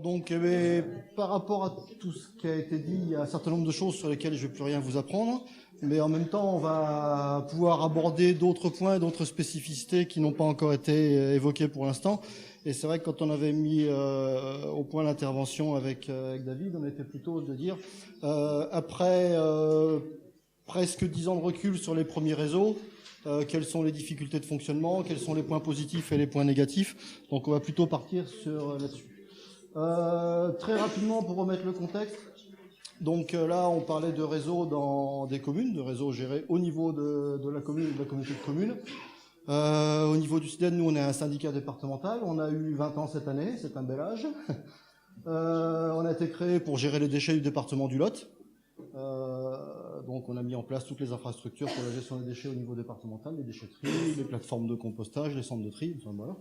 Donc, par rapport à tout ce qui a été dit, il y a un certain nombre de choses sur lesquelles je ne vais plus rien vous apprendre, mais en même temps, on va pouvoir aborder d'autres points, d'autres spécificités qui n'ont pas encore été évoquées pour l'instant. Et c'est vrai que quand on avait mis au point l'intervention avec David, on était plutôt de dire, après presque 10 ans de recul sur les premiers réseaux, quelles sont les difficultés de fonctionnement, quels sont les points positifs et les points négatifs. Donc on va plutôt partir sur là-dessus. Très rapidement, pour remettre le contexte, donc là, on parlait de réseaux dans des communes, de réseaux gérés au niveau de la commune et de la communauté de communes. Au niveau du SIDEN, nous, on est un syndicat départemental. On a eu 20 ans cette année, c'est un bel âge. On a été créé pour gérer les déchets du département du Lot. Donc on a mis en place toutes les infrastructures pour la gestion des déchets au niveau départemental, les déchetteries, les plateformes de compostage, les centres de tri, enfin voilà.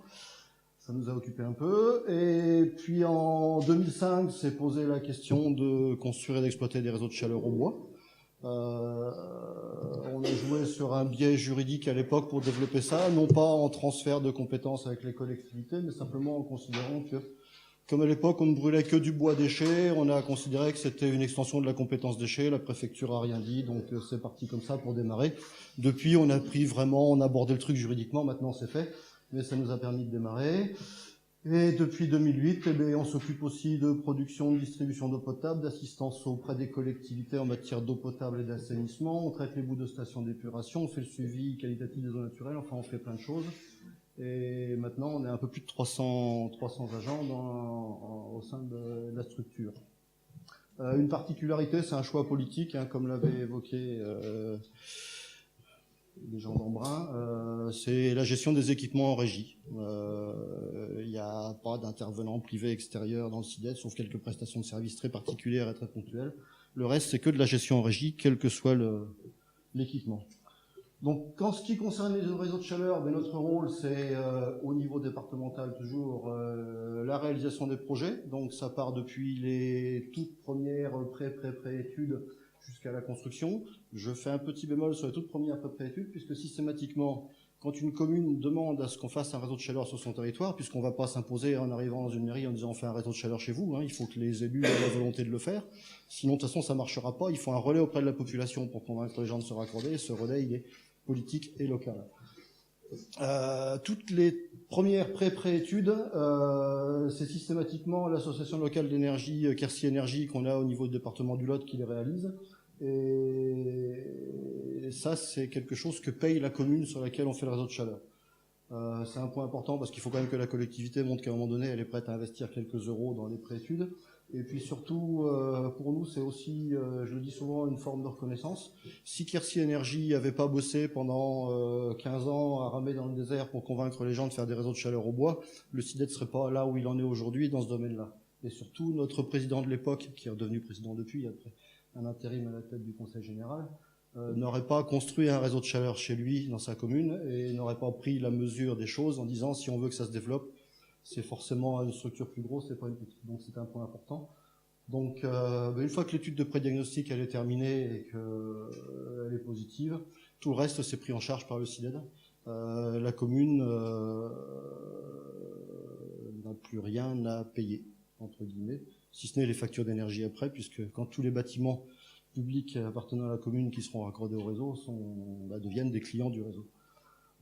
Ça nous a occupé un peu. Et puis en 2005, s'est posé la question de construire et d'exploiter des réseaux de chaleur au bois. On a joué sur un biais juridique à l'époque pour développer ça, non pas en transfert de compétences avec les collectivités, mais simplement en considérant que, comme à l'époque on ne brûlait que du bois déchet, on a considéré que c'était une extension de la compétence déchets, la préfecture a rien dit, donc c'est parti comme ça pour démarrer. Depuis, on a pris vraiment, on a abordé le truc juridiquement, maintenant c'est fait. Mais ça nous a permis de démarrer. Et depuis 2008, on s'occupe aussi de production, de distribution d'eau potable, d'assistance auprès des collectivités en matière d'eau potable et d'assainissement. On traite les bouts de stations d'épuration, on fait le suivi qualitatif des eaux naturelles, enfin on fait plein de choses. Et maintenant, on est un peu plus de 300 agents au sein de la structure. Une particularité, c'est un choix politique, comme l'avait évoqué les gens d'Embrun, c'est la gestion des équipements en régie. Il n'y a pas d'intervenants privés extérieurs dans le SIDET, sauf quelques prestations de services très particulières et très ponctuelles. Le reste, c'est que de la gestion en régie, quel que soit l'équipement. Donc, en ce qui concerne les réseaux de chaleur, notre rôle, c'est au niveau départemental toujours la réalisation des projets. Donc, ça part depuis les toutes premières pré-études jusqu'à la construction. Je fais un petit bémol sur les toutes premières pré-études, puisque systématiquement, quand une commune demande à ce qu'on fasse un réseau de chaleur sur son territoire, puisqu'on ne va pas s'imposer en arrivant dans une mairie en disant on fait un réseau de chaleur chez vous, il faut que les élus aient la volonté de le faire. Sinon, de toute façon, ça ne marchera pas. Il faut un relais auprès de la population pour convaincre les gens de se raccorder. Et ce relais, il est politique et local. Toutes les premières pré-études, c'est systématiquement l'association locale d'énergie, Quercy Énergie, qu'on a au niveau du département du Lot qui les réalise. Et ça, c'est quelque chose que paye la commune sur laquelle on fait le réseau de chaleur. C'est un point important parce qu'il faut quand même que la collectivité montre qu'à un moment donné, elle est prête à investir quelques euros dans les pré-études. Et puis surtout, pour nous, c'est aussi, je le dis souvent, une forme de reconnaissance. Si Quercy Énergie n'avait pas bossé pendant 15 ans à ramer dans le désert pour convaincre les gens de faire des réseaux de chaleur au bois, le SIDET ne serait pas là où il en est aujourd'hui dans ce domaine-là. Et surtout, notre président de l'époque, qui est devenu président depuis, après un intérim à la tête du Conseil général, n'aurait pas construit un réseau de chaleur chez lui, dans sa commune, et n'aurait pas pris la mesure des choses en disant si on veut que ça se développe, c'est forcément une structure plus grosse, c'est pas une petite. Donc c'est un point important. Donc une fois que l'étude de pré-diagnostic elle est terminée et qu'elle est positive, tout le reste c'est pris en charge par le SIDED. La commune n'a plus rien à payer, entre guillemets, si ce n'est les factures d'énergie après, puisque quand tous les bâtiments publics appartenant à la commune qui seront raccordés au réseau deviennent des clients du réseau.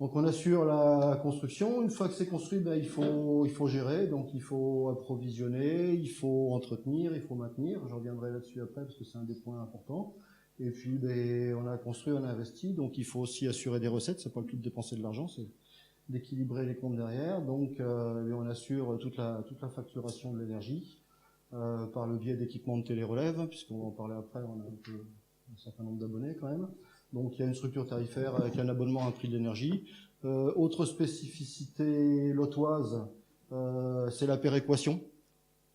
Donc on assure la construction. Une fois que c'est construit, il faut gérer, donc il faut approvisionner, il faut entretenir, il faut maintenir. Je reviendrai là-dessus après parce que c'est un des points importants. Et puis on a construit, on a investi, donc il faut aussi assurer des recettes. C'est pas le tout de dépenser de l'argent, c'est d'équilibrer les comptes derrière. Donc on assure toute la facturation de l'énergie par le biais d'équipements de télérelève, puisqu'on va en parler après. On a un certain nombre d'abonnés quand même. Donc il y a une structure tarifaire avec un abonnement à un prix de l'énergie. Autre spécificité lotoise, c'est la péréquation.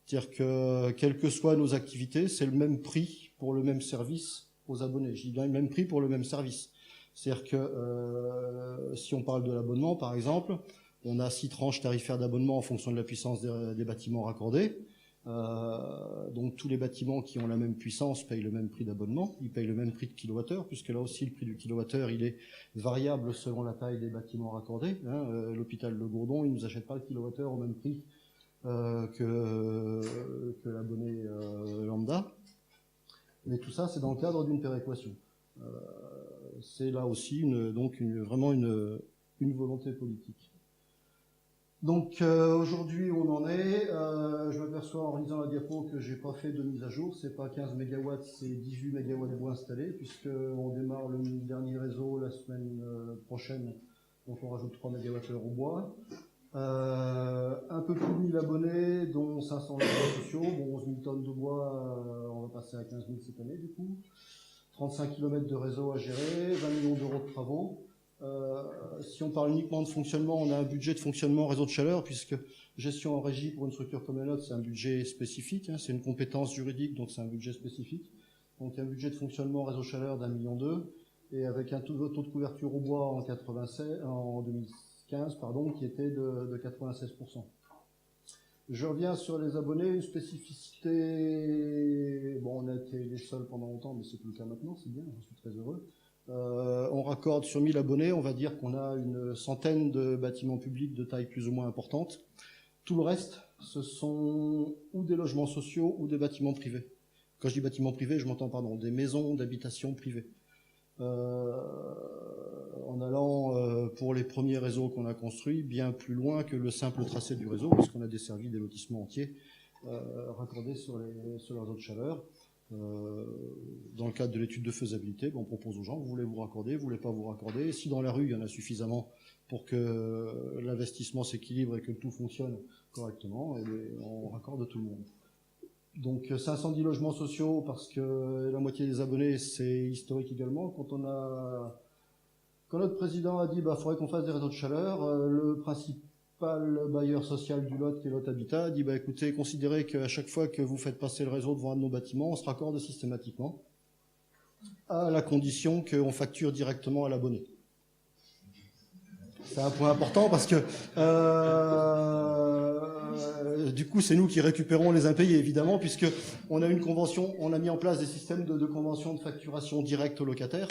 C'est-à-dire que quelles que soient nos activités, c'est le même prix pour le même service aux abonnés. Je dis bien le même prix pour le même service. C'est-à-dire que si on parle de l'abonnement, par exemple, on a 6 tranches tarifaires d'abonnement en fonction de la puissance des bâtiments raccordés. Donc tous les bâtiments qui ont la même puissance payent le même prix d'abonnement, ils payent le même prix de kilowattheure, puisque là aussi le prix du kilowattheure il est variable selon la taille des bâtiments raccordés. L'hôpital de Gourdon, il ne nous achète pas le kilowattheure au même prix que ça, c'est dans le cadre d'une péréquation. C'est là aussi vraiment une volonté politique. Donc aujourd'hui, on en est. Je m'aperçois en lisant la diapo que j'ai pas fait de mise à jour. C'est pas 15 MW, c'est 18 MW bois installés, puisqu'on démarre le dernier réseau la semaine prochaine. Donc on rajoute 3 MWh au bois. Un peu plus de 1000 abonnés, dont 500 logements sociaux. Bon, 11 000 tonnes de bois, on va passer à 15 000 cette année du coup. 35 km de réseau à gérer, 20 millions d'euros de travaux. Si on parle uniquement de fonctionnement, on a un budget de fonctionnement réseau de chaleur, puisque gestion en régie pour une structure comme la nôtre, c'est un budget spécifique, hein, c'est une compétence juridique, donc c'est un budget spécifique. Donc un budget de fonctionnement réseau de chaleur d'1,2 million, et avec un taux de couverture au bois en 2015, qui était de 96%. Je reviens sur les abonnés, une spécificité, bon, on a été les seuls pendant longtemps, mais c'est plus le cas maintenant, c'est bien, j'en suis très heureux. On raccorde sur 1000 abonnés, on va dire qu'on a une centaine de bâtiments publics de taille plus ou moins importante. Tout le reste, ce sont ou des logements sociaux ou des bâtiments privés. Quand je dis bâtiments privés, je m'entends, des maisons d'habitation privées. En allant pour les premiers réseaux qu'on a construits bien plus loin que le simple tracé du réseau, puisqu'on a desservi des lotissements entiers raccordés sur les réseaux de chaleur. Dans le cadre de l'étude de faisabilité, on propose aux gens, vous voulez vous raccorder, vous voulez pas vous raccorder. Si dans la rue, il y en a suffisamment pour que l'investissement s'équilibre et que tout fonctionne correctement, et on raccorde tout le monde. Donc 510 logements sociaux, parce que la moitié des abonnés, c'est historique également. Quand notre président a dit faudrait qu'on fasse des réseaux de chaleur, le principal bailleur social du lot, qui est Lot Habitat, a dit écoutez, considérez qu'à chaque fois que vous faites passer le réseau devant un de nos bâtiments, on se raccorde systématiquement, à la condition qu'on facture directement à l'abonné. C'est un point important parce que du coup, c'est nous qui récupérons les impayés, évidemment, puisque on a une convention, on a mis en place des systèmes de convention de facturation directe aux locataires.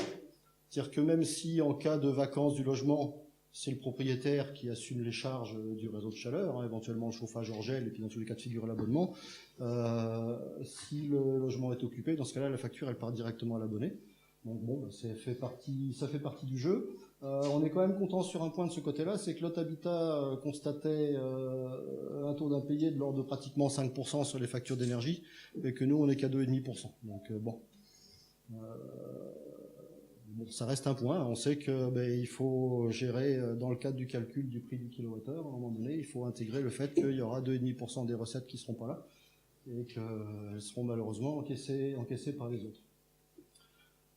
C'est-à-dire que même si en cas de vacance du logement, c'est le propriétaire qui assume les charges du réseau de chaleur, hein, éventuellement le chauffage hors gel, et puis dans tous les cas de figure l'abonnement, si le logement est occupé, dans ce cas-là, la facture, elle part directement à l'abonné. Donc bon, ça fait partie du jeu. On est quand même content sur un point de ce côté-là, c'est que Lot Habitat constatait un taux d'impayé de l'ordre de pratiquement 5% sur les factures d'énergie, et que nous, on n'est qu'à 2,5%. Donc bon, ça reste un point. On sait que il faut gérer, dans le cadre du calcul du prix du kilowattheure, à un moment donné, il faut intégrer le fait qu'il y aura 2,5% des recettes qui ne seront pas là, et qu'elles seront malheureusement encaissées par les autres.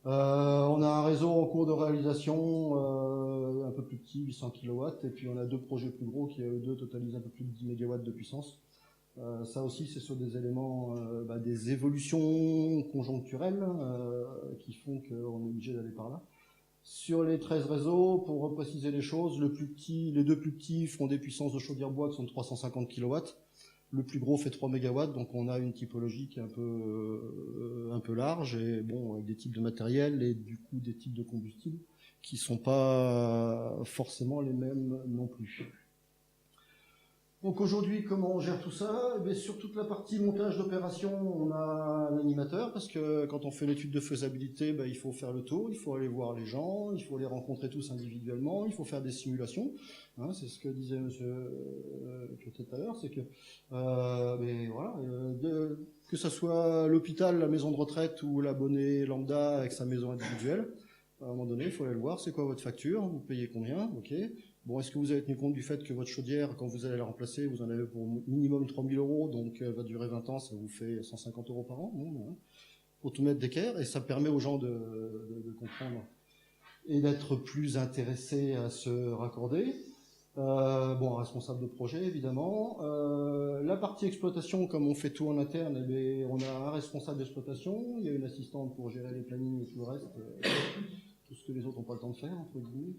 On a un réseau en cours de réalisation un peu plus petit, 800 kW, et puis on a deux projets plus gros qui, eux deux, totalisent un peu plus de 10 MW de puissance. Ça aussi, c'est sur des éléments, des évolutions conjoncturelles qui font qu'on est obligé d'aller par là. Sur les 13 réseaux, pour repréciser les choses, les deux plus petits font des puissances de chaudière bois qui sont de 350 kW. Le plus gros fait 3 MW, donc on a une typologie qui est un peu large, et bon, avec des types de matériel et du coup des types de combustibles qui sont pas forcément les mêmes non plus. Donc aujourd'hui, comment on gère tout ça? Sur toute la partie montage d'opération, on a un animateur, parce que quand on fait l'étude de faisabilité, il faut faire le tour, il faut aller voir les gens, il faut les rencontrer tous individuellement, il faut faire des simulations. Hein, c'est ce que disait monsieur tout à l'heure, c'est que que ça soit l'hôpital, la maison de retraite ou l'abonné lambda avec sa maison individuelle, à un moment donné, il faut aller le voir, c'est quoi votre facture, vous payez combien, ok. Bon, est-ce que vous avez tenu compte du fait que votre chaudière, quand vous allez la remplacer, vous en avez pour minimum 3 000 €, donc va durer 20 ans, ça vous fait 150 € par an. Bon, faut tout mettre d'équerre, et ça permet aux gens de comprendre et d'être plus intéressés à se raccorder. Un responsable de projet, évidemment. La partie exploitation, comme on fait tout en interne, on a un responsable d'exploitation, il y a une assistante pour gérer les plannings et tout le reste, tout ce que les autres n'ont pas le temps de faire, entre guillemets.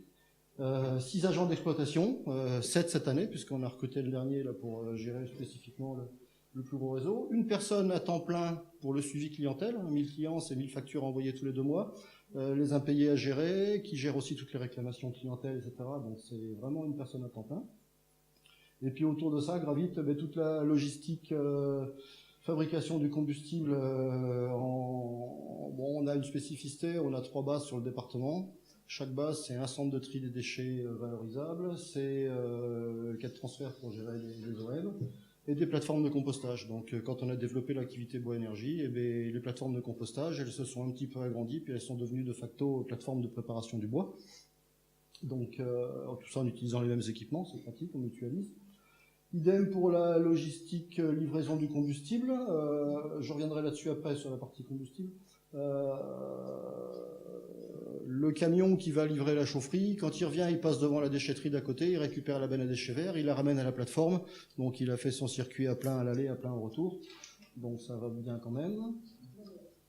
6 agents d'exploitation, 7 cette année, puisqu'on a recruté le dernier là, pour gérer spécifiquement le plus gros réseau. Une personne à temps plein pour le suivi clientèle, 1000 clients, c'est 1000 factures envoyées tous les 2 mois, les impayés à gérer, qui gère aussi toutes les réclamations clientèle, etc. Donc c'est vraiment une personne à temps plein. Et puis autour de ça gravite toute la logistique, Fabrication du combustible, on a une spécificité, on a 3 bases sur le département. Chaque base, c'est un centre de tri des déchets valorisables, c'est le cas de transfert pour gérer les OM, et des plateformes de compostage. Donc quand on a développé l'activité Bois Énergie, les plateformes de compostage, elles se sont un petit peu agrandies, puis elles sont devenues de facto plateformes de préparation du bois. Donc tout ça en utilisant les mêmes équipements, c'est pratique, on mutualise. Idem pour la logistique livraison du combustible. Je reviendrai là-dessus après sur la partie combustible. Le camion qui va livrer la chaufferie, quand il revient, il passe devant la déchetterie d'à côté, il récupère la benne à déchets verts, il la ramène à la plateforme. Donc il a fait son circuit à plein à l'aller, à plein au retour. Donc ça va bien quand même.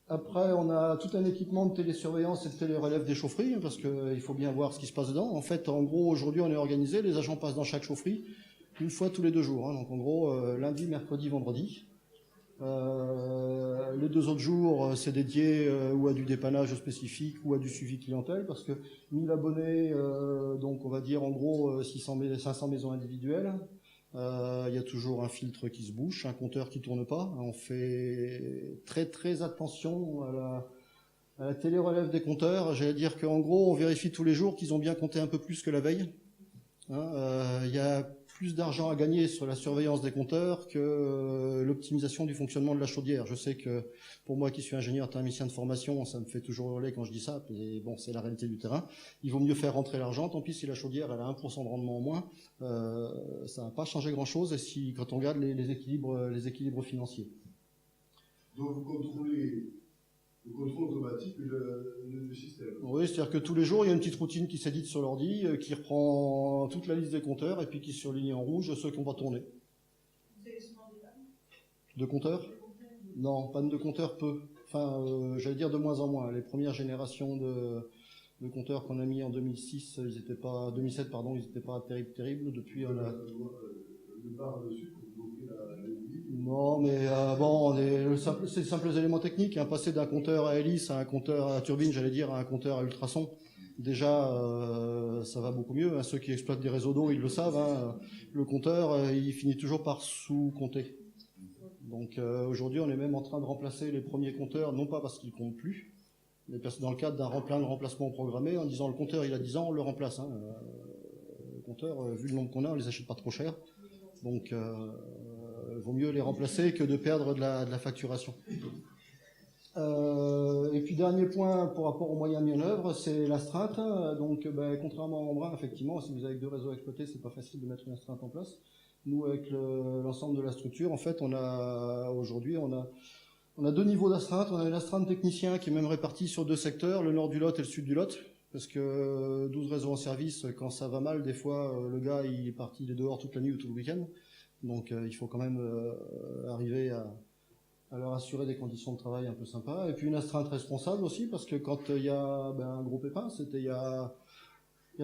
Après, on a tout un équipement de télésurveillance et de télérelève des chaufferies, parce qu'il faut bien voir ce qui se passe dedans. En fait, en gros, aujourd'hui, on est organisé, les agents passent dans chaque chaufferie une fois tous les 2 jours. Donc en gros, lundi, mercredi, vendredi. Les 2 autres jours, c'est dédié ou à du dépannage spécifique ou à du suivi clientèle, parce que 1000 abonnés, donc on va dire en gros 500 maisons individuelles. Il y a toujours un filtre qui se bouche, un compteur qui tourne pas. On fait très très attention à la télérelève des compteurs. J'allais dire qu'en gros, on vérifie tous les jours qu'ils ont bien compté un peu plus que la veille. Il y a plus d'argent à gagner sur la surveillance des compteurs que l'optimisation du fonctionnement de la chaudière. Je sais que pour moi qui suis ingénieur thermicien de formation, ça me fait toujours hurler quand je dis ça, mais bon, c'est la réalité du terrain. Il vaut mieux faire rentrer l'argent, tant pis si la chaudière elle a 1% de rendement en moins, ça va pas changer grand-chose, et quand on regarde les équilibres financiers. Donc vous contrôlez le contrôle automatique du système. Oui, c'est-à-dire que tous les jours, il y a une petite routine qui s'édite sur l'ordi, qui reprend toute la liste des compteurs et puis qui surligne en rouge ceux qui ont pas tourné. Vous avez souvent des pannes De compteurs ? Non, panne de compteurs, peu. Enfin, j'allais dire de moins en moins. Les premières générations de compteurs qu'on a mis en 2007, ils n'étaient pas terribles. Depuis, on a... Le bar de sucre, vous bloquez la bouillie. Non, mais bon, c'est de simples éléments techniques. Passer d'un compteur à hélice à un compteur à turbine, j'allais dire, à un compteur à ultrasons, déjà, ça va beaucoup mieux. Ceux qui exploitent des réseaux d'eau, ils le savent. Le compteur, il finit toujours par sous-compter. Donc aujourd'hui, on est même en train de remplacer les premiers compteurs, non pas parce qu'ils comptent plus, mais dans le cadre d'un plein de remplacement programmé, en disant le compteur, il a 10 ans, on le remplace. Le compteur, vu le nombre qu'on a, on les achète pas trop cher. Donc, vaut mieux les remplacer que de perdre de la facturation. Et puis, dernier point par rapport aux moyens mis en œuvre, c'est l'astreinte. Donc, contrairement à Embrun, effectivement, si vous avez 2 réseaux exploités, c'est pas facile de mettre une astreinte en place. Nous, avec l'ensemble de la structure, en fait, aujourd'hui, on a 2 niveaux d'astreinte. On a une astreinte technicien qui est même répartie sur 2 secteurs, le nord du Lot et le sud du Lot. Parce que 12 réseaux en service, quand ça va mal, des fois, le gars, il est dehors toute la nuit ou tout le week-end. Donc, il faut quand même arriver à leur assurer des conditions de travail un peu sympas. Et puis, une astreinte responsable aussi, parce que quand il y a un gros pépin, c'était il y a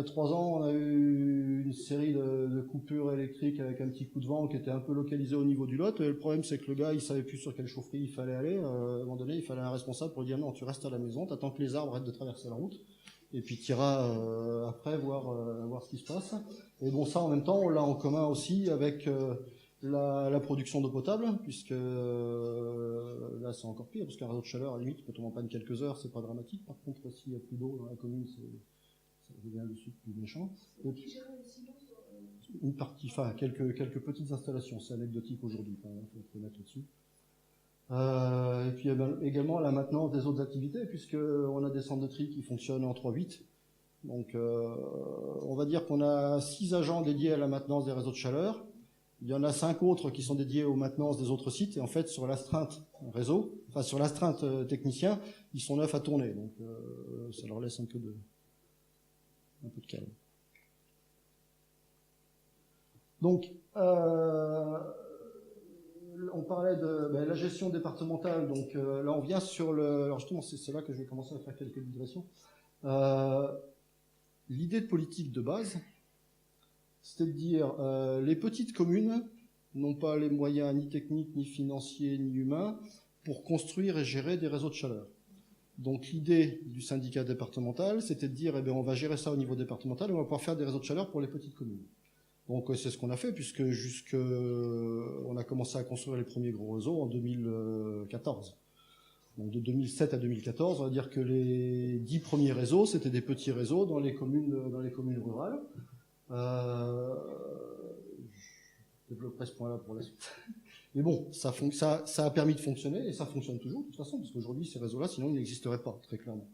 3 ans, on a eu une série de coupures électriques avec un petit coup de vent qui était un peu localisé au niveau du Lot. Et le problème, c'est que le gars, il savait plus sur quelle chaufferie il fallait aller. À un moment donné, il fallait un responsable pour lui dire non, tu restes à la maison, t'attends que les arbres arrêtent de traverser la route. Et puis tu iras après voir ce qui se passe. Et bon, ça en même temps, on l'a en commun aussi avec la production d'eau potable, puisque là c'est encore pire, parce qu'un réseau de chaleur, à la limite, quand on en panne quelques heures, c'est pas dramatique. Par contre, s'il n'y a plus d'eau dans la commune, ça devient de suite plus méchant. Une partie, enfin quelques petites installations, c'est anecdotique aujourd'hui, il faut mettre là-dessus. Et puis également la maintenance des autres activités, puisqu'on a des centres de tri qui fonctionnent en 3-8. Donc on va dire qu'on a 6 agents dédiés à la maintenance des réseaux de chaleur. Il y en a 5 autres qui sont dédiés aux maintenances des autres sites. Et en fait, sur l'astreinte réseau, enfin sur l'astreinte technicien, ils sont 9 à tourner. Donc ça leur laisse un peu de calme. Donc on parlait de la gestion départementale, donc là on vient sur alors justement c'est là que je vais commencer à faire quelques digressions. L'idée de politique de base, c'était de dire les petites communes n'ont pas les moyens ni techniques, ni financiers, ni humains pour construire et gérer des réseaux de chaleur. Donc l'idée du syndicat départemental, c'était de dire on va gérer ça au niveau départemental et on va pouvoir faire des réseaux de chaleur pour les petites communes. Donc c'est ce qu'on a fait, puisque on a commencé à construire les premiers gros réseaux en 2014. Donc de 2007 à 2014, on va dire que les 10 premiers réseaux, c'était des petits réseaux dans les communes rurales. Je développerai ce point-là pour la suite. Mais bon, ça a permis de fonctionner, et ça fonctionne toujours, de toute façon, parce qu'aujourd'hui, ces réseaux-là, sinon, ils n'existeraient pas, très clairement.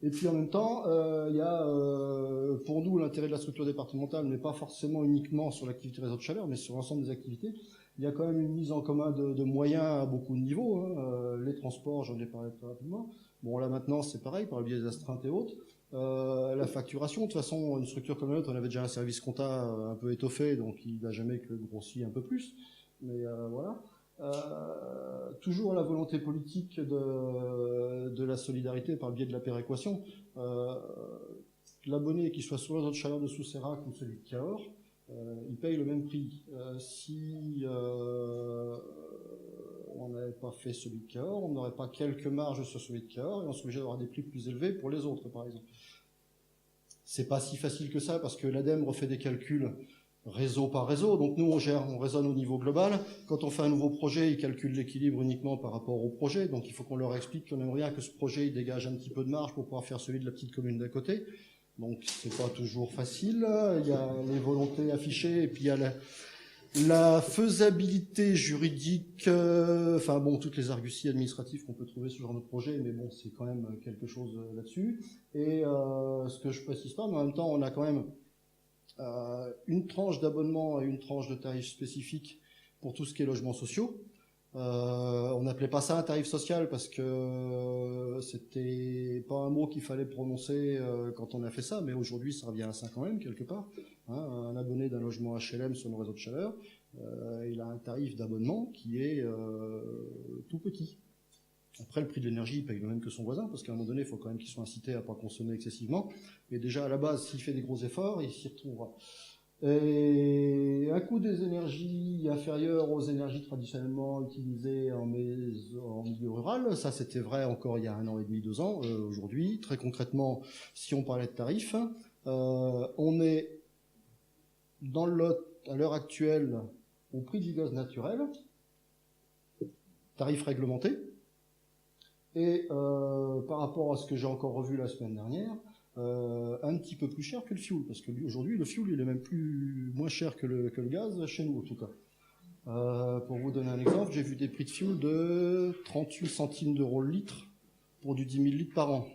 Et puis en même temps, il y a pour nous l'intérêt de la structure départementale, mais pas forcément uniquement sur l'activité réseau de chaleur, mais sur l'ensemble des activités. Il y a quand même une mise en commun de moyens à beaucoup de niveaux. Les transports, j'en ai parlé très rapidement. Bon, là maintenant, c'est pareil, par le biais des astreintes et autres. La facturation, de toute façon, une structure comme la nôtre, on avait déjà un service compta un peu étoffé, donc il n'a jamais que grossi un peu plus. Mais voilà. Toujours la volonté politique de la solidarité par le biais de la péréquation. L'abonné, qu'il soit sur le réseau de chaleur de Soucérac ou celui de Cahors, il paye le même prix. Si on n'avait pas fait celui de Cahors, on n'aurait pas quelques marges sur celui de Cahors et on serait obligé d'avoir des prix plus élevés pour les autres, par exemple. C'est pas si facile que ça parce que l'ADEME refait des calculs réseau par réseau, donc nous on raisonne au niveau global. Quand on fait un nouveau projet, ils calculent l'équilibre uniquement par rapport au projet, donc il faut qu'on leur explique qu'on aimerait bien que ce projet il dégage un petit peu de marge pour pouvoir faire celui de la petite commune d'à côté. Donc c'est pas toujours facile, il y a les volontés affichées et puis il y a la faisabilité juridique, enfin bon, toutes les arguties administratives qu'on peut trouver sur ce genre de projet, mais bon, c'est quand même quelque chose là-dessus. Et ce que je précise pas, mais en même temps, on a quand même une tranche d'abonnement et une tranche de tarifs spécifiques pour tout ce qui est logements sociaux. On n'appelait pas ça un tarif social parce que c'était pas un mot qu'il fallait prononcer quand on a fait ça, mais aujourd'hui ça revient à ça quand même quelque part. Un abonné d'un logement HLM sur nos réseaux de chaleur, il a un tarif d'abonnement qui est tout petit. Après, le prix de l'énergie, il paye le même que son voisin, parce qu'à un moment donné, il faut quand même qu'il soit incité à ne pas consommer excessivement. Mais déjà, à la base, s'il fait des gros efforts, il s'y retrouvera. Et un coût des énergies inférieur aux énergies traditionnellement utilisées en milieu rural, ça c'était vrai encore il y a 1 an et demi, 2 ans. Aujourd'hui, très concrètement, si on parlait de tarifs, on est dans le lot à l'heure actuelle au prix du gaz naturel, tarif réglementé. Et par rapport à ce que j'ai encore revu la semaine dernière, un petit peu plus cher que le fioul, parce qu'aujourd'hui le fioul il est même moins cher que le gaz chez nous en tout cas. Pour vous donner un exemple, j'ai vu des prix de fioul de 38 centimes d'euros le litre pour du 10 000 litres par an.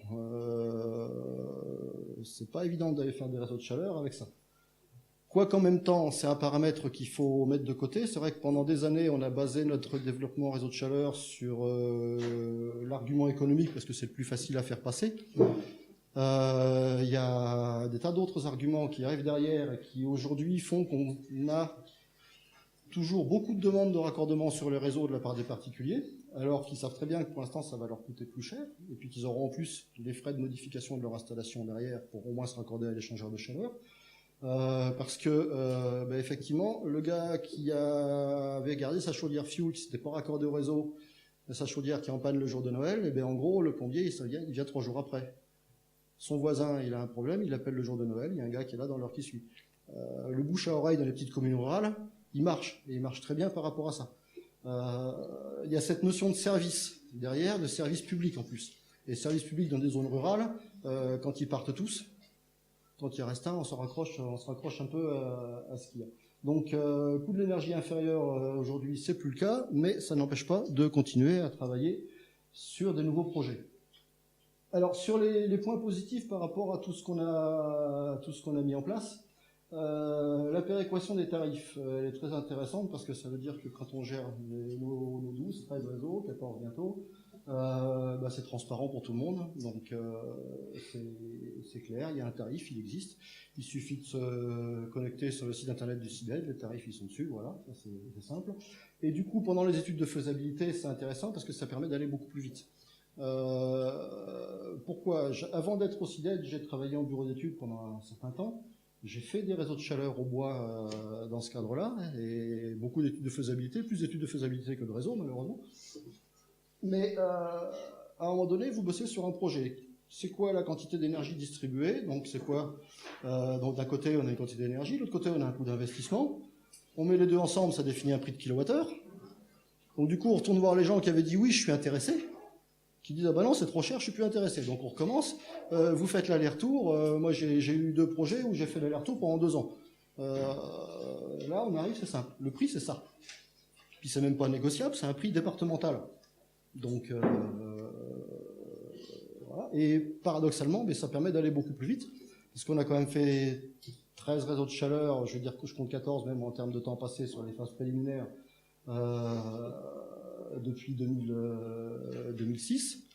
C'est pas évident d'aller faire des réseaux de chaleur avec ça. Quoi qu'en même temps, c'est un paramètre qu'il faut mettre de côté. C'est vrai que pendant des années, on a basé notre développement en réseau de chaleur sur l'argument économique, parce que c'est le plus facile à faire passer. Il y a des tas d'autres arguments qui arrivent derrière et qui aujourd'hui font qu'on a toujours beaucoup de demandes de raccordement sur les réseaux de la part des particuliers, alors qu'ils savent très bien que pour l'instant, ça va leur coûter plus cher, et puis qu'ils auront en plus les frais de modification de leur installation derrière pour au moins se raccorder à l'échangeur de chaleur. Parce que effectivement, le gars qui avait gardé sa chaudière fuel, qui s'était pas raccordé au réseau, sa chaudière qui est en panne le jour de Noël, et bien en gros, le plombier, il vient 3 jours après. Son voisin, il a un problème, il appelle le jour de Noël, il y a un gars qui est là dans l'heure qui suit. Le bouche à oreille dans les petites communes rurales, il marche, et il marche très bien par rapport à ça. Il y a cette notion de service derrière, de service public en plus. Et service public dans des zones rurales, quand ils partent tous, quand il reste un, on se raccroche un peu à ce qu'il y a. Donc, coût de l'énergie inférieur aujourd'hui, c'est plus le cas, mais ça n'empêche pas de continuer à travailler sur des nouveaux projets. Alors, sur les points positifs par rapport à tout ce qu'on a mis en place, la péréquation des tarifs, elle est très intéressante parce que ça veut dire que quand on gère nos 12, 13 réseaux, 14 bientôt, c'est transparent pour tout le monde, donc c'est clair, il y a un tarif, il existe, il suffit de se connecter sur le site internet du CIDED, les tarifs ils sont dessus, voilà, c'est simple. Et du coup, pendant les études de faisabilité, c'est intéressant parce que ça permet d'aller beaucoup plus vite. Pourquoi ? Avant d'être au CIDED, j'ai travaillé en bureau d'études pendant un certain temps. J'ai fait des réseaux de chaleur au bois dans ce cadre-là, et beaucoup d'études de faisabilité, plus d'études de faisabilité que de réseau, malheureusement. Mais à un moment donné, vous bossez sur un projet c'est quoi la quantité d'énergie distribuée, donc c'est quoi, donc d'un côté on a une quantité d'énergie, de l'autre côté on a un coût d'investissement, on met les deux ensemble, ça définit un prix de kilowattheure, donc du coup on retourne voir les gens qui avaient dit oui je suis intéressé, qui disent ah bah non c'est trop cher, je suis plus intéressé, donc on recommence, vous faites l'aller-retour, moi j'ai eu 2 projets où j'ai fait l'aller-retour pendant 2 ans, là on arrive, c'est simple, le prix c'est ça, puis c'est même pas négociable, c'est un prix départemental, donc voilà. Et paradoxalement, mais ça permet d'aller beaucoup plus vite, parce qu'on a quand même fait 13 réseaux de chaleur, je veux dire que je compte 14 même en termes de temps passé sur les phases préliminaires, depuis 2006.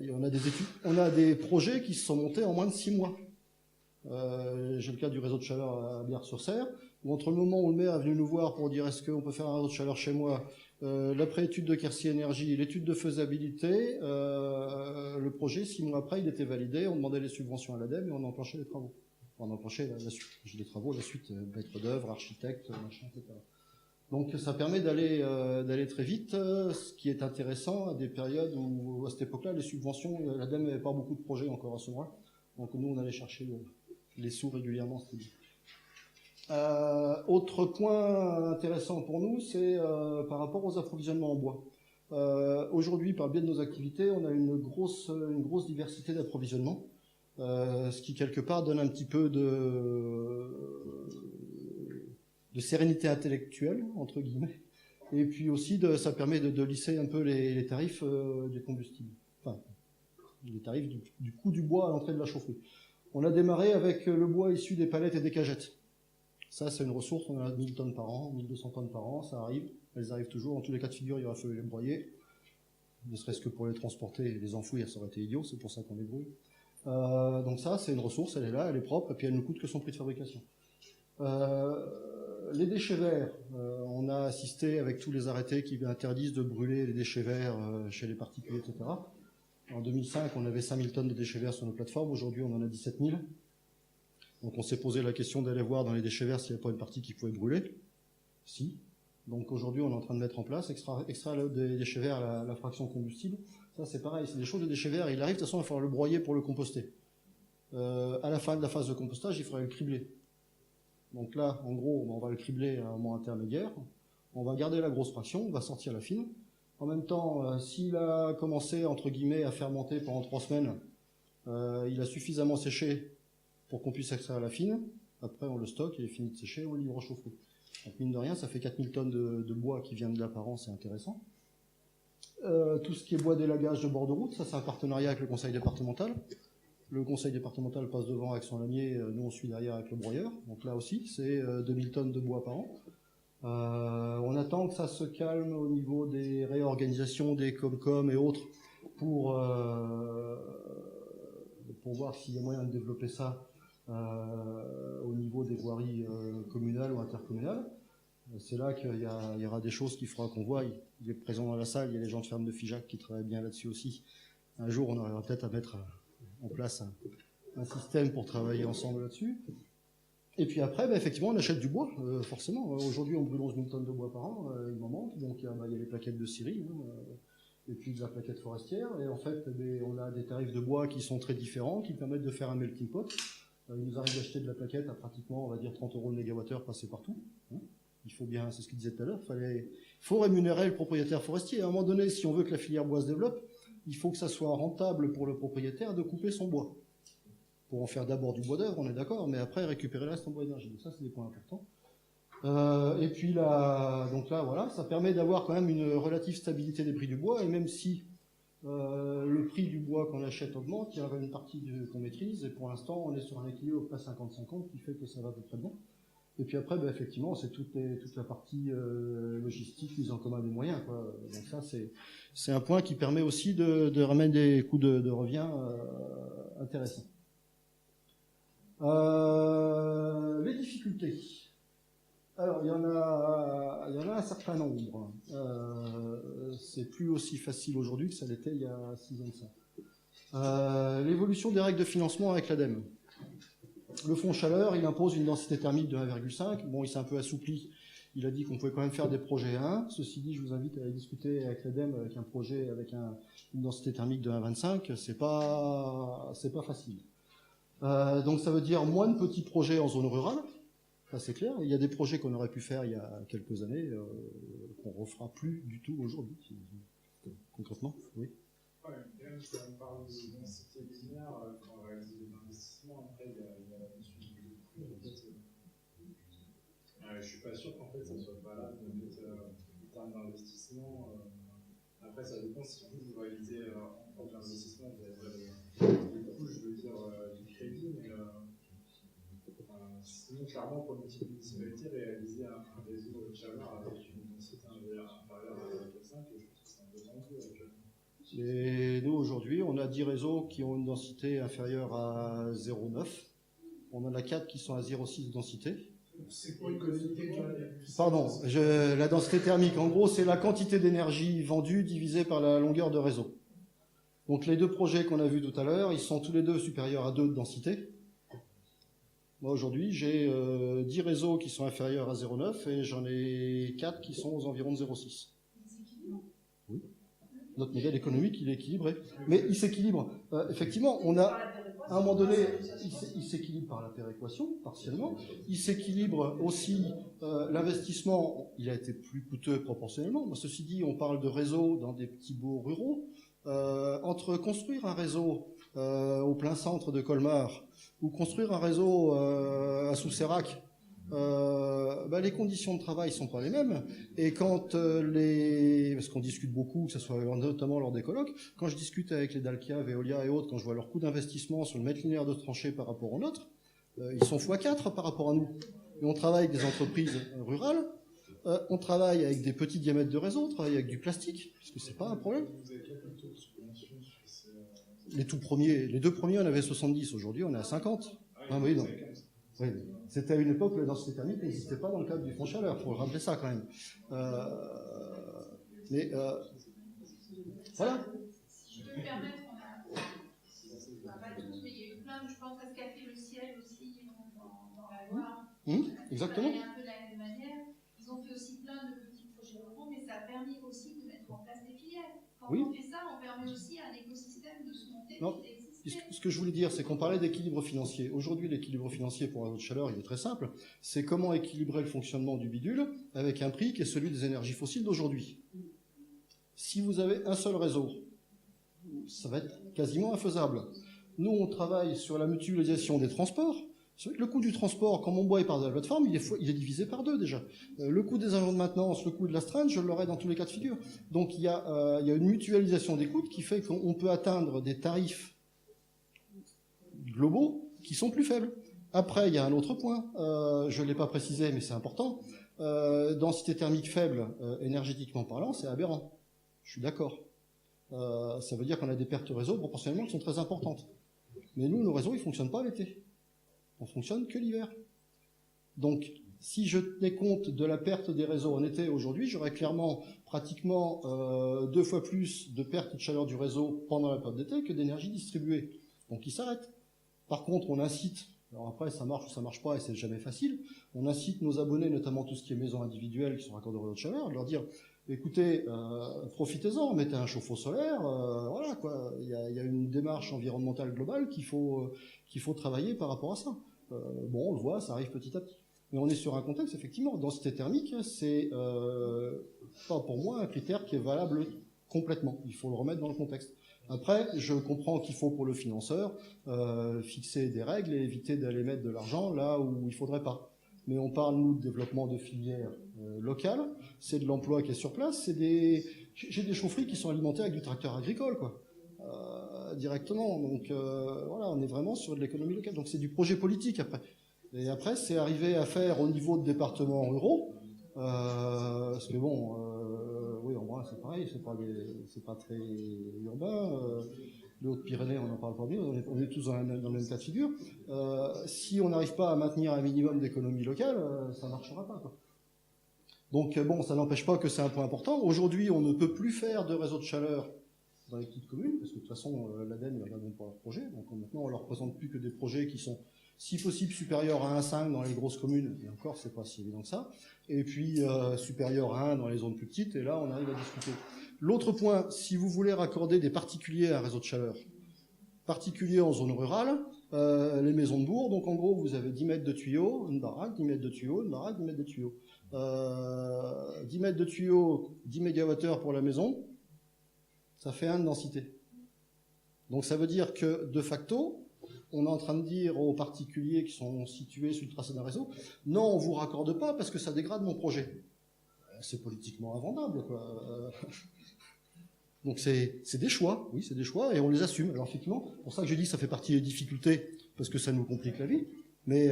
Et on a des projets qui se sont montés en moins de 6 mois. J'ai le cas du réseau de chaleur à Biars-sur-Cère, où entre le moment où le maire est venu nous voir pour dire est-ce qu'on peut faire un réseau de chaleur chez moi, l'après-étude de Quercy Énergie, l'étude de faisabilité, le projet, 6 mois après, il était validé, on demandait les subventions à l'ADEME et on a enclenché les travaux. Enfin, on a enclenché la suite. J'ai des travaux, la suite, maître d'œuvre, architecte, machin, etc. Donc ça permet d'aller très vite, ce qui est intéressant à des périodes où, à cette époque-là, les subventions, l'ADEME n'avait pas beaucoup de projets encore à ce moment-là. Donc nous, on allait chercher les sous régulièrement, c'était bien. Autre point intéressant pour nous, c'est par rapport aux approvisionnements en bois. Aujourd'hui, par le biais de nos activités, on a une grosse diversité d'approvisionnement, ce qui quelque part donne un petit peu de sérénité intellectuelle, entre guillemets, et puis aussi ça permet de lisser un peu les tarifs du combustible, enfin, les tarifs du coût du bois à l'entrée de la chaufferie. On a démarré avec le bois issu des palettes et des cagettes. Ça, c'est une ressource, on a 1000 tonnes par an, 1200 tonnes par an, ça arrive, elles arrivent toujours, dans tous les cas de figure, il va falloir les broyer, ne serait-ce que pour les transporter et les enfouir, ça aurait été idiot, c'est pour ça qu'on les brûle. Donc ça, c'est une ressource, elle est là, elle est propre, et puis elle ne coûte que son prix de fabrication. Les déchets verts, on a assisté avec tous les arrêtés qui interdisent de brûler les déchets verts chez les particuliers, etc. En 2005, on avait 5000 tonnes de déchets verts sur nos plateformes, aujourd'hui on en a 17 000. Donc on s'est posé la question d'aller voir dans les déchets verts s'il n'y avait pas une partie qui pouvait brûler. Si. Donc aujourd'hui on est en train de mettre en place, extraire des déchets verts la fraction combustible. Ça c'est pareil, c'est des choses de déchets verts, il arrive, de toute façon il va falloir le broyer pour le composter. À la fin de la phase de compostage, il faudrait le cribler. Donc là, en gros, on va le cribler à un moment intermédiaire, on va garder la grosse fraction, on va sortir la fine. En même temps, s'il a commencé, entre guillemets, à fermenter pendant 3 semaines, il a suffisamment séché pour qu'on puisse extraire la fine. Après, on le stocke, il est fini de sécher, on le livre en chaufferie. Donc, mine de rien, ça fait 4000 tonnes de bois qui viennent de là par an, c'est intéressant. Tout ce qui est bois d'élagage de bord de route, ça c'est un partenariat avec le conseil départemental. Le conseil départemental passe devant avec son lamier, nous on suit derrière avec le broyeur. Donc là aussi, c'est 2000 tonnes de bois par an. On attend que ça se calme au niveau des réorganisations des Comcom et autres pour voir s'il y a moyen de développer ça au niveau des voiries communales ou intercommunales. C'est là qu'il y aura des choses qu'il faudra qu'on voie. Il est présent dans la salle, il y a les gens de ferme de Figeac qui travaillent bien là-dessus aussi. Un jour, on arrivera peut-être à mettre en place un système pour travailler ensemble là-dessus. Et puis après, effectivement, on achète du bois, forcément. Aujourd'hui, on brûle 11 000 tonnes de bois par an, il m'en manque. Donc, il y a les plaquettes de scierie, et puis de la plaquette forestière. Et en fait, on a des tarifs de bois qui sont très différents, qui permettent de faire un melting pot. Il nous arrive d'acheter de la plaquette à pratiquement, on va dire, 30 € le mégawattheure passé partout. Il faut bien, c'est ce qu'il disait tout à l'heure, il faut rémunérer le propriétaire forestier. À un moment donné, si on veut que la filière bois se développe, il faut que ça soit rentable pour le propriétaire de couper son bois. Pour en faire d'abord du bois d'œuvre, on est d'accord, mais après récupérer le reste en bois d'énergie. Donc ça, c'est des points importants. Et puis donc là, voilà, ça permet d'avoir quand même une relative stabilité des prix du bois, et même si le prix du bois qu'on achète augmente, il y a une partie qu'on maîtrise, et pour l'instant, on est sur un équilibre près 50-50, qui fait que ça va à peu près bien. Et puis après, effectivement, c'est toute la partie logistique, mise en commun des moyens, quoi. Donc ça, c'est un point qui permet aussi de ramener des coûts de revient intéressants. Les difficultés. Alors, il y en a un certain nombre. C'est plus aussi facile aujourd'hui que ça l'était il y a 6 ans de ça. L'évolution des règles de financement avec l'ADEME. Le fonds chaleur, il impose une densité thermique de 1,5. Bon, il s'est un peu assoupli Il a dit qu'on pouvait quand même faire des projets 1. Ceci dit, je vous invite à discuter avec l'ADEME avec un projet avec une densité thermique de 1,25. C'est pas facile. Donc ça veut dire moins de petits projets en zone rurale. Ça c'est clair. Il y a des projets qu'on aurait pu faire il y a quelques années qu'on refera plus du tout aujourd'hui. Concrètement, oui. Ouais, bien que on parle de densité linéaire, quand on réalise des investissements, après il y a la notion de prix. En fait, je ne suis pas sûr qu'en fait ça soit valable en termes d'investissement. Après, ça dépend si vous réalisez en propre d'investissement, vous avez du coup, je veux dire, du crédit, mais sinon, clairement, pour une petite municipalité, réaliser un réseau de chaleur avec une densité inférieure à 5, je pense que c'est un peu tendu actuellement. Et nous, aujourd'hui, on a 10 réseaux qui ont une densité inférieure à 0,9. On en a 4 qui sont à 0,6 de densité. C'est quoi économiquement? Pardon, la densité thermique, en gros, c'est la quantité d'énergie vendue divisée par la longueur de réseau. Donc les deux projets qu'on a vus tout à l'heure, ils sont tous les deux supérieurs à 2 de densité. Moi, aujourd'hui, j'ai 10 réseaux qui sont inférieurs à 0,9 et j'en ai 4 qui sont aux environs de 0,6. Oui. Notre modèle économique, il est équilibré. Mais il s'équilibre. Effectivement, on a, à un moment donné, il s'équilibre par la péréquation, partiellement. Il s'équilibre aussi, l'investissement, il a été plus coûteux proportionnellement. Ceci dit, on parle de réseaux dans des petits bourgs ruraux. Entre construire un réseau au plein centre de Colmar ou construire un réseau à Soussérac, les conditions de travail sont pas les mêmes. Et quand parce qu'on discute beaucoup, que ce soit notamment lors des colloques, quand je discute avec les Dalkia, Veolia et autres, quand je vois leur coût d'investissement sur le mètre linéaire de tranchée par rapport au nôtre, ils sont x4 par rapport à nous. Et on travaille avec des entreprises rurales, on travaille avec des petits diamètres de réseau, on travaille avec du plastique, parce que c'est pas un problème. Les deux premiers, on avait 70, aujourd'hui on est à 50. Ah oui, non. Oui, c'était à une époque où la densité thermique n'existait pas dans le cadre du fonds chaleur, il faut rappeler ça quand même. Voilà. Si je peux me permettre, pas tous, mais il y a eu plein de, je pense, à ce qu'a fait le ciel aussi dans la Loire. Exactement. Et un peu de la même manière, ils ont fait aussi plein de petits projets ruraux, mais ça a permis aussi de mettre en place des filières. Quand on fait ça, on permet aussi à un écosystème de se monter. Non. Ce que je voulais dire, c'est qu'on parlait d'équilibre financier. Aujourd'hui, l'équilibre financier pour un réseau de chaleur, il est très simple. C'est comment équilibrer le fonctionnement du bidule avec un prix qui est celui des énergies fossiles d'aujourd'hui. Si vous avez un seul réseau, ça va être quasiment infaisable. Nous, on travaille sur la mutualisation des transports. Le coût du transport, quand mon bois est par de la plateforme, il est divisé par 2 déjà. Le coût des agents de maintenance, le coût de l'astreinte, je l'aurai dans tous les cas de figure. Donc il y a une mutualisation des coûts qui fait qu'on peut atteindre des tarifs globaux qui sont plus faibles. Après, il y a un autre point, je ne l'ai pas précisé, mais c'est important. Densité thermique faible, énergétiquement parlant, c'est aberrant. Je suis d'accord. Ça veut dire qu'on a des pertes réseau proportionnellement qui sont très importantes. Mais nous, nos réseaux, ils ne fonctionnent pas l'été. On fonctionne que l'hiver. Donc, si je tenais compte de la perte des réseaux en été aujourd'hui, j'aurais clairement pratiquement 2 fois plus de perte de chaleur du réseau pendant la période d'été que d'énergie distribuée. Donc, il s'arrête. Par contre, on incite, alors après, ça marche ou ça marche pas, et c'est jamais facile, on incite nos abonnés, notamment tout ce qui est maisons individuelles qui sont raccordées au réseau de chaleur, de leur dire, écoutez, profitez-en, mettez un chauffe-eau solaire, voilà quoi. Il y a une démarche environnementale globale qu'il faut travailler par rapport à ça. Bon, on le voit, ça arrive petit à petit. Mais on est sur un contexte, effectivement, densité thermique, c'est pas pour moi un critère qui est valable complètement. Il faut le remettre dans le contexte. Après, je comprends qu'il faut pour le financeur fixer des règles et éviter d'aller mettre de l'argent là où il faudrait pas. Mais on parle, nous, de développement de filières locales, c'est de l'emploi qui est sur place, j'ai des chaufferies qui sont alimentées avec du tracteur agricole, quoi, directement. Donc voilà, on est vraiment sur de l'économie locale. Donc c'est du projet politique après. Et après, c'est arriver à faire au niveau de départements ruraux, parce que bon, oui, en vrai, c'est pareil, c'est pas très urbain. Les Hautes-Pyrénées, on n'en parle pas bien, on est tous dans le même cas de figure. Si on n'arrive pas à maintenir un minimum d'économie locale, ça ne marchera pas, quoi. Donc bon, ça n'empêche pas que c'est un point important. Aujourd'hui, on ne peut plus faire de réseau de chaleur dans les petites communes, parce que de toute façon, l'ADEME, ils regardent même pas leurs projets. Donc maintenant, on leur présente plus que des projets qui sont Si possible, supérieur à 1,5 dans les grosses communes, et encore, c'est pas si évident que ça. Et puis, supérieur à 1 dans les zones plus petites, et là, on arrive à discuter. L'autre point, si vous voulez raccorder des particuliers à un réseau de chaleur, particuliers en zone rurale, les maisons de bourg, donc en gros, vous avez 10 mètres de tuyaux, une baraque, 10 mètres de tuyaux, une baraque, 10 mètres de tuyaux. 10 mètres de tuyaux, 10 MWh pour la maison, ça fait 1 de densité. Donc ça veut dire que, de facto, on est en train de dire aux particuliers qui sont situés sur le tracé d'un réseau, non, on ne vous raccorde pas parce que ça dégrade mon projet. C'est politiquement invendable, quoi. Donc c'est des choix, oui, c'est des choix, et on les assume. Alors effectivement, pour ça que j'ai dit que ça fait partie des difficultés, parce que ça nous complique la vie, mais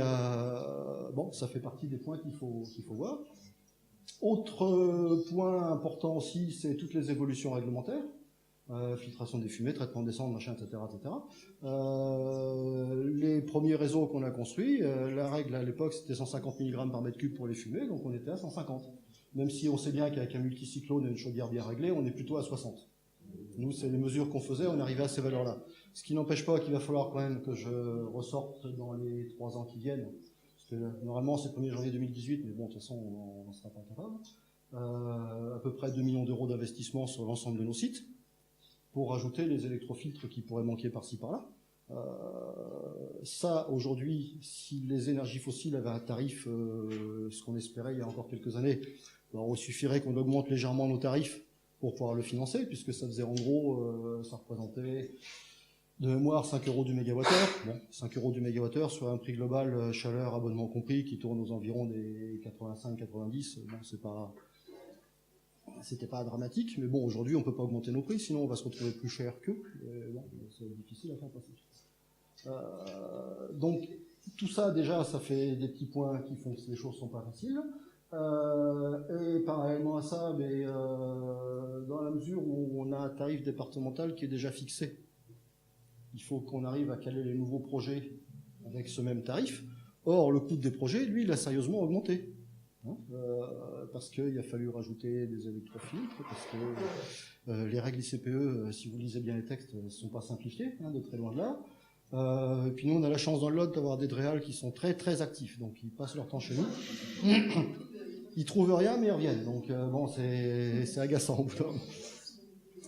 bon, ça fait partie des points qu'il faut voir. Autre point important aussi, c'est toutes les évolutions réglementaires. Filtration des fumées, traitement des cendres, machin, etc. etc. Les premiers réseaux qu'on a construits, la règle à l'époque c'était 150 mg par mètre cube pour les fumées, donc on était à 150. Même si on sait bien qu'avec un multicyclone et une chaudière bien réglée, on est plutôt à 60. Nous, c'est les mesures qu'on faisait, on arrivait à ces valeurs-là. Ce qui n'empêche pas qu'il va falloir quand même que je ressorte dans les 3 ans qui viennent, parce que normalement c'est le 1er janvier 2018, mais bon, de toute façon on n'en sera pas capable. À peu près 2 millions d'euros d'investissement sur l'ensemble de nos sites, pour ajouter les électrofiltres qui pourraient manquer par-ci par-là. Ça, aujourd'hui, si les énergies fossiles avaient un tarif, ce qu'on espérait il y a encore quelques années, alors il suffirait qu'on augmente légèrement nos tarifs pour pouvoir le financer, puisque ça faisait en gros, ça représentait de mémoire 5 € du mégawattheure. Bon, 5 € du mégawattheure sur un prix global, chaleur, abonnement compris, qui tourne aux environs des 85-90, bon, c'était pas dramatique, mais bon, aujourd'hui, on peut pas augmenter nos prix, sinon on va se retrouver plus cher qu'eux. Bon, c'est difficile à faire passer. Donc, tout ça, déjà, ça fait des petits points qui font que les choses sont pas faciles. Et parallèlement à ça, mais, dans la mesure où on a un tarif départemental qui est déjà fixé, il faut qu'on arrive à caler les nouveaux projets avec ce même tarif. Or, le coût des projets, lui, il a sérieusement augmenté. Parce qu'il a fallu rajouter des électrofiltres, parce que les règles ICPE, si vous lisez bien les textes, ne sont pas simplifiées, de très loin de là. Et puis nous, on a la chance dans le Lot d'avoir des DREAL qui sont très très actifs, donc ils passent leur temps chez nous. Ils trouvent rien, mais ils reviennent, donc bon, c'est agaçant au bout d'un moment.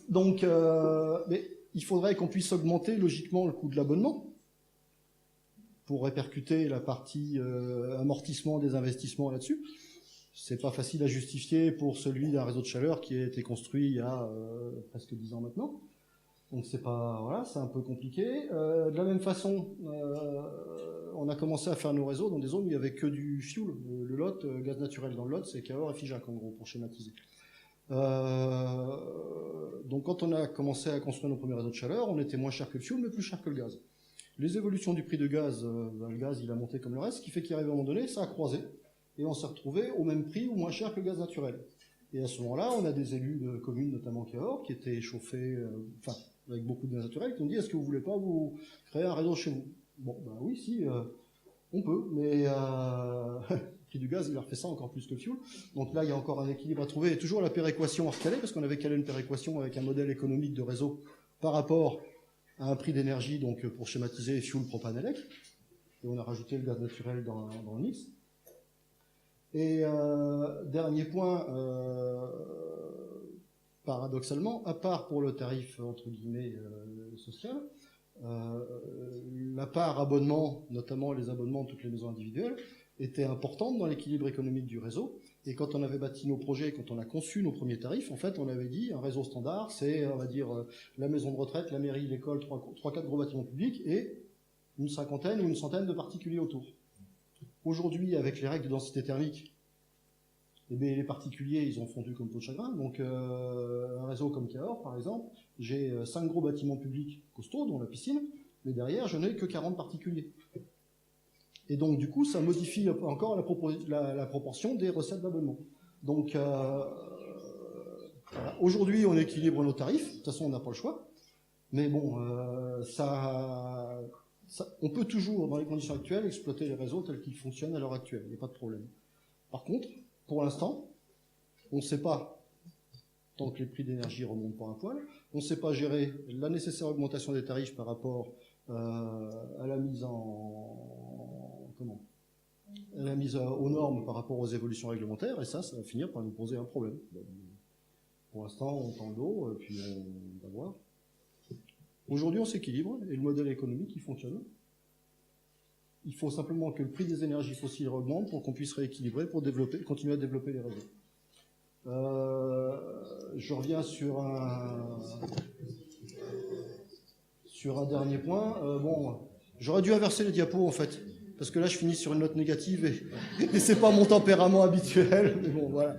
Donc, mais il faudrait qu'on puisse augmenter logiquement le coût de l'abonnement, pour répercuter la partie amortissement des investissements là-dessus. C'est pas facile à justifier pour celui d'un réseau de chaleur qui a été construit il y a presque 10 ans maintenant. Donc c'est pas, voilà, c'est un peu compliqué. De la même façon, on a commencé à faire nos réseaux dans des zones où il y avait que du fuel. Le Lot, gaz naturel dans le Lot, c'est Cahors et Figeac en gros, pour schématiser. Donc quand on a commencé à construire nos premiers réseaux de chaleur, on était moins cher que le fuel, mais plus cher que le gaz. Les évolutions du prix de gaz, le gaz il a monté comme le reste, ce qui fait qu'arrivé à un moment donné, ça a croisé, et on s'est retrouvé au même prix ou moins cher que le gaz naturel. Et à ce moment-là, on a des élus de communes, notamment Cahors, qui étaient chauffés, avec beaucoup de gaz naturel, qui ont dit, est-ce que vous voulez pas vous créer un réseau chez vous? Bon, ben oui, si, on peut, mais le prix du gaz, il a refait ça encore plus que le fuel. Donc là, il y a encore un équilibre à trouver, et toujours la péréquation à recaler, parce qu'on avait calé une péréquation avec un modèle économique de réseau par rapport à un prix d'énergie, donc pour schématiser fuel propane élec, et on a rajouté le gaz naturel dans le mix. Et dernier point, paradoxalement, à part pour le tarif entre guillemets social, la part abonnement, notamment les abonnements de toutes les maisons individuelles, était importante dans l'équilibre économique du réseau. Et quand on avait bâti nos projets, quand on a conçu nos premiers tarifs, en fait, on avait dit un réseau standard, c'est, on va dire, la maison de retraite, la mairie, l'école, 3-4 gros bâtiments publics et une cinquantaine ou une centaine de particuliers autour. Aujourd'hui, avec les règles de densité thermique, eh bien, les particuliers, ils ont fondu comme peau de chagrin. Donc, un réseau comme Cahors, par exemple, j'ai 5 gros bâtiments publics costauds, dont la piscine, mais derrière, je n'ai que 40 particuliers. Et donc, du coup, ça modifie encore la proportion des recettes d'abonnement. Donc, voilà. Aujourd'hui, on équilibre nos tarifs. De toute façon, on n'a pas le choix. Mais bon, on peut toujours, dans les conditions actuelles, exploiter les réseaux tels qu'ils fonctionnent à l'heure actuelle. Il n'y a pas de problème. Par contre, pour l'instant, on ne sait pas, tant que les prix d'énergie remontent pas un poil, on ne sait pas gérer la nécessaire augmentation des tarifs par rapport à la mise en la mise aux normes par rapport aux évolutions réglementaires, et ça va finir par nous poser un problème. Pour l'instant, on tend le dos, et puis on va voir. Aujourd'hui, on s'équilibre, et le modèle économique, il fonctionne. Il faut simplement que le prix des énergies fossiles augmente pour qu'on puisse rééquilibrer, pour continuer à développer les réseaux. Je reviens sur un dernier point. J'aurais dû inverser les diapos, en fait. Parce que là, je finis sur une note négative et c'est pas mon tempérament habituel. Mais bon, voilà.